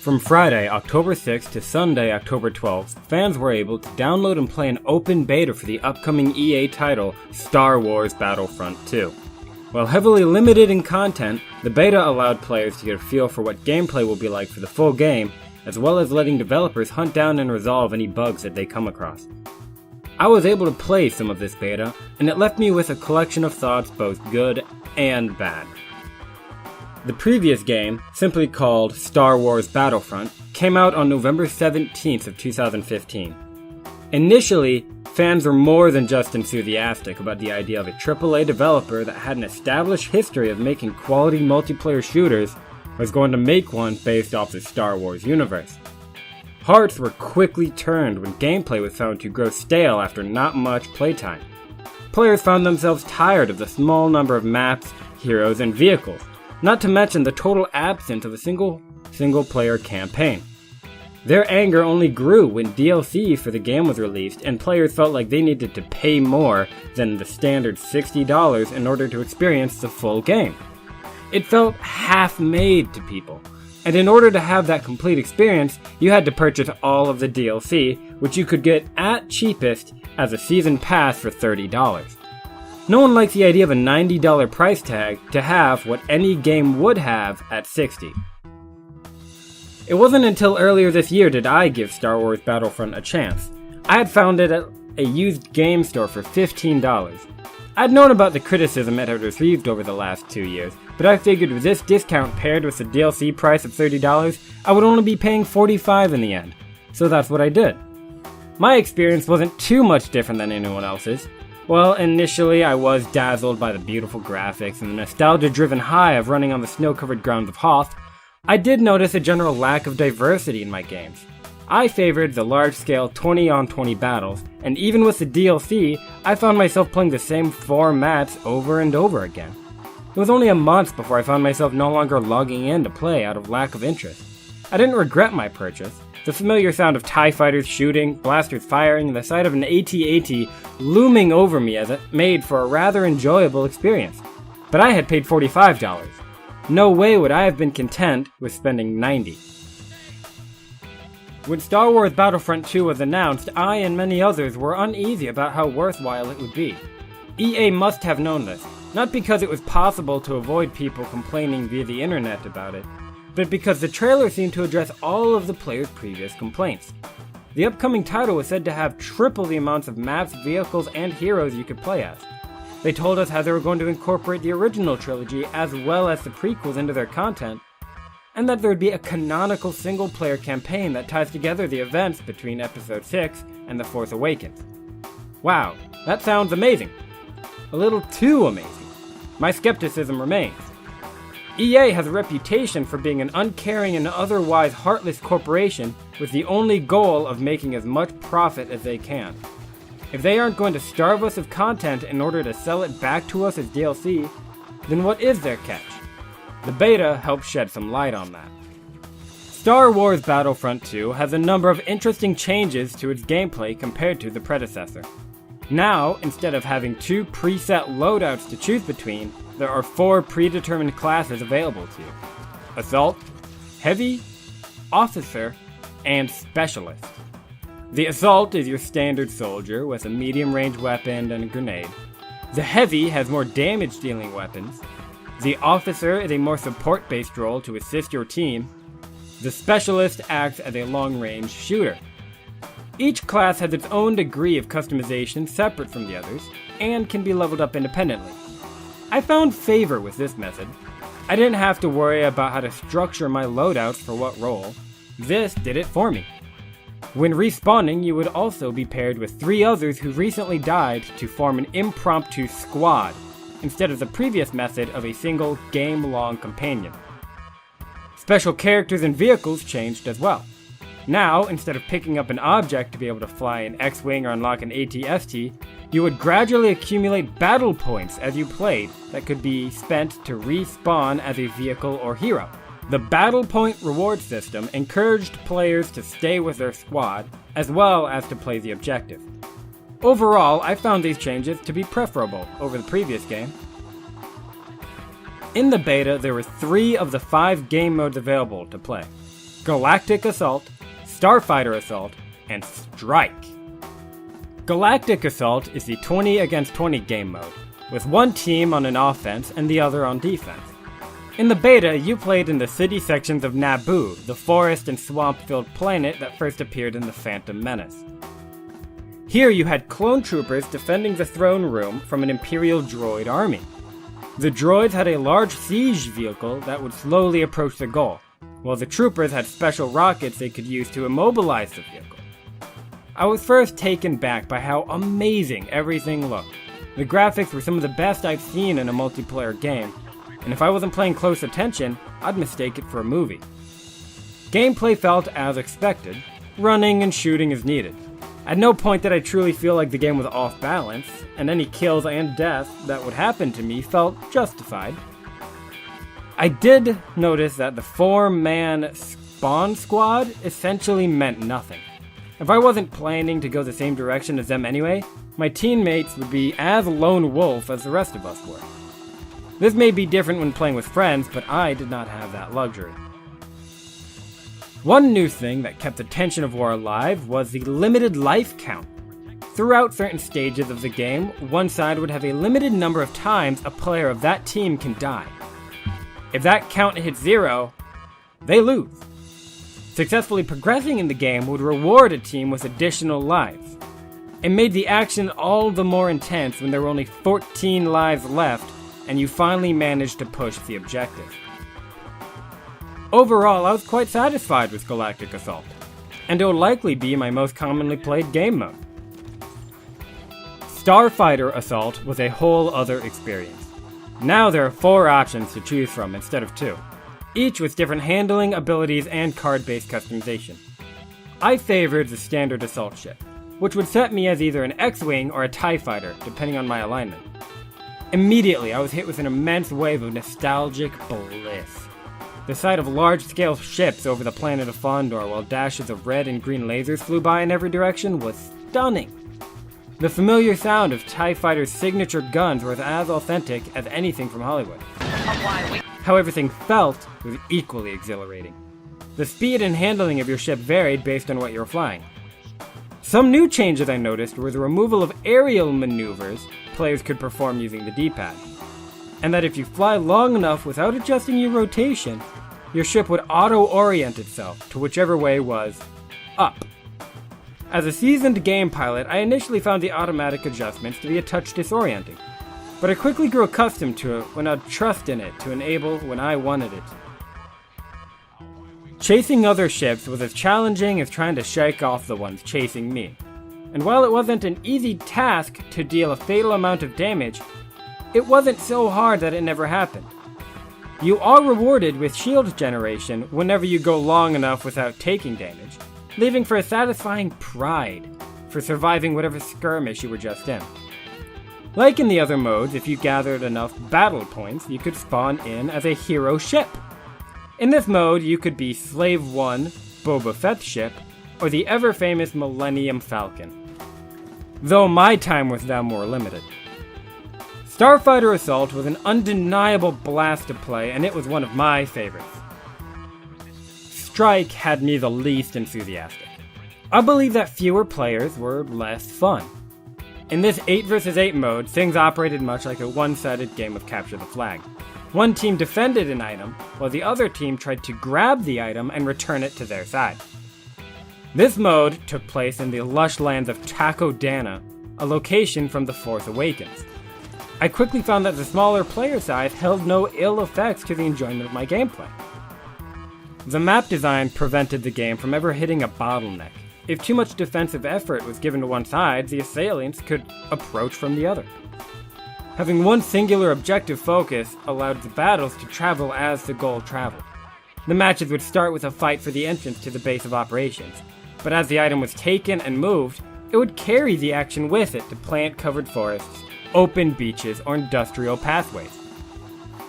From Friday, October 6th to Sunday, October 12th, fans were able to download and play an open beta for the upcoming EA title, Star Wars Battlefront II. While heavily limited in content, the beta allowed players to get a feel for what gameplay will be like for the full game, as well as letting developers hunt down and resolve any bugs that they come across. I was able to play some of this beta, and it left me with a collection of thoughts both good and bad. The previous game, simply called Star Wars Battlefront, came out on November 17th of 2015. Initially, fans were more than just enthusiastic about the idea of a AAA developer that had an established history of making quality multiplayer shooters was going to make one based off the Star Wars universe. Hearts were quickly turned when gameplay was found to grow stale after not much playtime. Players found themselves tired of the small number of maps, heroes, and vehicles, not to mention the total absence of a single-player campaign. Their anger only grew when DLC for the game was released and players felt like they needed to pay more than the standard $60 in order to experience the full game. It felt half-made to people, and in order to have that complete experience, you had to purchase all of the DLC, which you could get at cheapest as a season pass for $30. No one likes the idea of a $90 price tag to have what any game would have at $60. It wasn't until earlier this year did I give Star Wars Battlefront a chance. I had found it at a used game store for $15. I'd known about the criticism it had received over the last 2 years, but I figured with this discount paired with the DLC price of $30, I would only be paying $45 in the end. So that's what I did. My experience wasn't too much different than anyone else's. Well, initially I was dazzled by the beautiful graphics and the nostalgia-driven high of running on the snow-covered grounds of Hoth. I did notice a general lack of diversity in my games. I favored the large-scale 20-on-20 battles, and even with the DLC, I found myself playing the same 4 maps over and over again. It was only a month before I found myself no longer logging in to play out of lack of interest. I didn't regret my purchase. The familiar sound of TIE fighters shooting, blasters firing, and the sight of an AT-AT looming over me as it made for a rather enjoyable experience. But I had paid $45. No way would I have been content with spending $90. When Star Wars Battlefront II was announced, I and many others were uneasy about how worthwhile it would be. EA must have known this, not because it was possible to avoid people complaining via the internet about it, but because the trailer seemed to address all of the players' previous complaints. The upcoming title was said to have triple the amounts of maps, vehicles, and heroes you could play as. They told us how they were going to incorporate the original trilogy as well as the prequels into their content, and that there would be a canonical single-player campaign that ties together the events between Episode 6 and The Force Awakens. Wow, that sounds amazing. A little too amazing. My skepticism remains. EA has a reputation for being an uncaring and otherwise heartless corporation with the only goal of making as much profit as they can. If they aren't going to starve us of content in order to sell it back to us as DLC, then what is their catch? The beta helps shed some light on that. Star Wars Battlefront II has a number of interesting changes to its gameplay compared to the predecessor. Now, instead of having 2 preset loadouts to choose between, there are 4 predetermined classes available to you: Assault, Heavy, Officer, and Specialist. The Assault is your standard soldier with a medium-range weapon and a grenade. The Heavy has more damage-dealing weapons. The Officer is a more support-based role to assist your team. The Specialist acts as a long-range shooter. Each class has its own degree of customization separate from the others, and can be leveled up independently. I found favor with this method. I didn't have to worry about how to structure my loadouts for what role. This did it for me. When respawning, you would also be paired with 3 others who recently died to form an impromptu squad, instead of the previous method of a single game-long companion. Special characters and vehicles changed as well. Now, instead of picking up an object to be able to fly an X-Wing or unlock an AT-ST, you would gradually accumulate battle points as you played that could be spent to respawn as a vehicle or hero. The battle point reward system encouraged players to stay with their squad, as well as to play the objective. Overall, I found these changes to be preferable over the previous game. In the beta, there were 3 of the 5 game modes available to play. Galactic Assault, Starfighter Assault, and Strike. Galactic Assault is the 20 against 20 game mode, with one team on an offense and the other on defense. In the beta, you played in the city sections of Naboo, the forest and swamp-filled planet that first appeared in The Phantom Menace. Here you had clone troopers defending the throne room from an Imperial droid army. The droids had a large siege vehicle that would slowly approach the goal, while the troopers had special rockets they could use to immobilize the vehicle. I was first taken back by how amazing everything looked. The graphics were some of the best I've seen in a multiplayer game, and if I wasn't paying close attention, I'd mistake it for a movie. Gameplay felt as expected, running and shooting as needed. At no point did I truly feel like the game was off balance, and any kills and deaths that would happen to me felt justified. I did notice that the 4-man spawn squad essentially meant nothing. If I wasn't planning to go the same direction as them anyway, my teammates would be as lone wolf as the rest of us were. This may be different when playing with friends, but I did not have that luxury. One new thing that kept the tension of war alive was the limited life count. Throughout certain stages of the game, one side would have a limited number of times a player of that team can die. If that count hits 0, they lose. Successfully progressing in the game would reward a team with additional lives. It made the action all the more intense when there were only 14 lives left and you finally managed to push the objective. Overall, I was quite satisfied with Galactic Assault, and it will likely be my most commonly played game mode. Starfighter Assault was a whole other experience. Now there are 4 options to choose from instead of 2, each with different handling, abilities, and card-based customization. I favored the standard assault ship, which would set me as either an X-Wing or a TIE Fighter, depending on my alignment. Immediately, I was hit with an immense wave of nostalgic bliss. The sight of large-scale ships over the planet of Fondor while dashes of red and green lasers flew by in every direction was stunning. The familiar sound of TIE Fighter's signature guns was as authentic as anything from Hollywood. How everything felt was equally exhilarating. The speed and handling of your ship varied based on what you were flying. Some new changes I noticed were the removal of aerial maneuvers players could perform using the D-pad, and that if you fly long enough without adjusting your rotation, your ship would auto-orient itself to whichever way was up. As a seasoned game pilot, I initially found the automatic adjustments to be a touch disorienting, but I quickly grew accustomed to it when I'd trust in it to enable when I wanted it. Chasing other ships was as challenging as trying to shake off the ones chasing me, and while it wasn't an easy task to deal a fatal amount of damage, it wasn't so hard that it never happened. You are rewarded with shield generation whenever you go long enough without taking damage, leaving for a satisfying pride for surviving whatever skirmish you were just in. Like in the other modes, if you gathered enough battle points, you could spawn in as a hero ship. In this mode, you could be Slave 1, Boba Fett's ship, or the ever-famous Millennium Falcon, though my time with them were limited. Starfighter Assault was an undeniable blast to play, and it was one of my favorites. Strike had me the least enthusiastic. I believe that fewer players were less fun. In this 8 vs 8 mode, things operated much like a one-sided game of capture the flag. One team defended an item, while the other team tried to grab the item and return it to their side. This mode took place in the lush lands of Takodana, a location from The Force Awakens. I quickly found that the smaller player size held no ill effects to the enjoyment of my gameplay. The map design prevented the game from ever hitting a bottleneck. If too much defensive effort was given to one side, the assailants could approach from the other. Having one singular objective focus allowed the battles to travel as the goal traveled. The matches would start with a fight for the entrance to the base of operations, but as the item was taken and moved, it would carry the action with it to plant-covered forests, open beaches, or industrial pathways.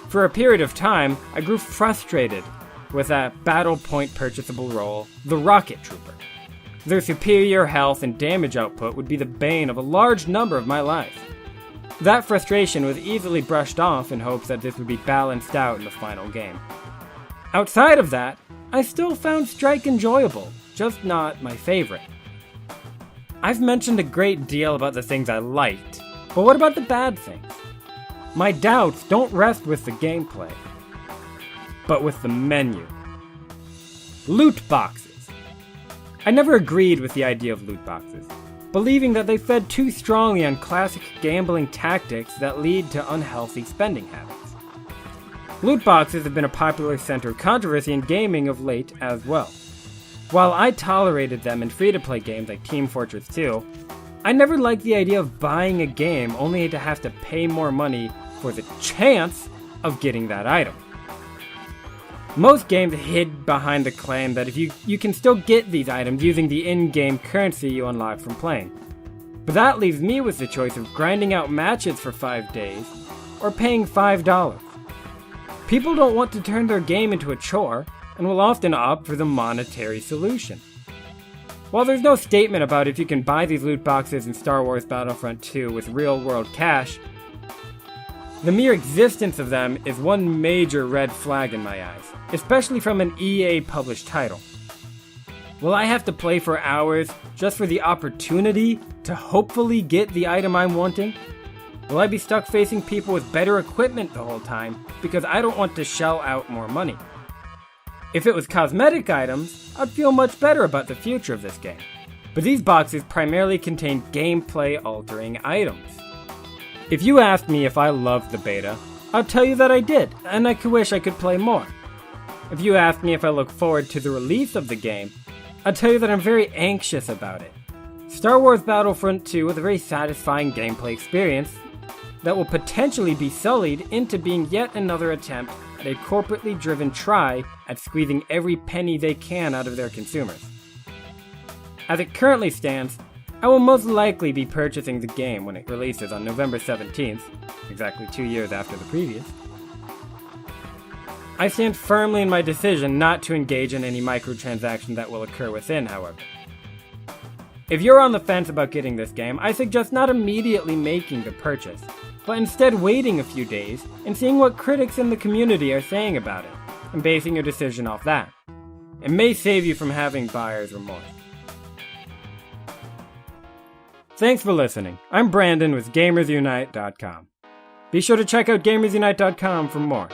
For a period of time, I grew frustrated with that battle point purchasable role, the Rocket Trooper. Their superior health and damage output would be the bane of a large number of my lives. That frustration was easily brushed off in hopes that this would be balanced out in the final game. Outside of that, I still found Strike enjoyable, just not my favorite. I've mentioned a great deal about the things I liked, but what about the bad things? My doubts don't rest with the gameplay, but with the menu. Loot boxes. I never agreed with the idea of loot boxes, believing that they fed too strongly on classic gambling tactics that lead to unhealthy spending habits. Loot boxes have been a popular center of controversy in gaming of late as well. While I tolerated them in free-to-play games like Team Fortress 2, I never liked the idea of buying a game only to have to pay more money for the chance of getting that item. Most games hid behind the claim that if you can still get these items using the in-game currency you unlock from playing. But that leaves me with the choice of grinding out matches for 5 days or paying $5. People don't want to turn their game into a chore and will often opt for the monetary solution. While there's no statement about if you can buy these loot boxes in Star Wars Battlefront II with real-world cash, the mere existence of them is one major red flag in my eyes, especially from an EA-published title. Will I have to play for hours just for the opportunity to hopefully get the item I'm wanting? Will I be stuck facing people with better equipment the whole time because I don't want to shell out more money? If it was cosmetic items, I'd feel much better about the future of this game. But these boxes primarily contain gameplay-altering items. If you asked me if I loved the beta, I'd tell you that I did, and I could wish I could play more. If you asked me if I look forward to the release of the game, I'd tell you that I'm very anxious about it. Star Wars Battlefront II was a very satisfying gameplay experience that will potentially be sullied into being yet another attempt at a corporately driven try at squeezing every penny they can out of their consumers. As it currently stands, I will most likely be purchasing the game when it releases on November 17th, exactly 2 years after the previous. I stand firmly in my decision not to engage in any microtransaction that will occur within, however. If you're on the fence about getting this game, I suggest not immediately making the purchase, but instead waiting a few days and seeing what critics in the community are saying about it, and basing your decision off that. It may save you from having buyer's remorse. Thanks for listening. I'm Branden with GamersUnite.com. Be sure to check out GamersUnite.com for more.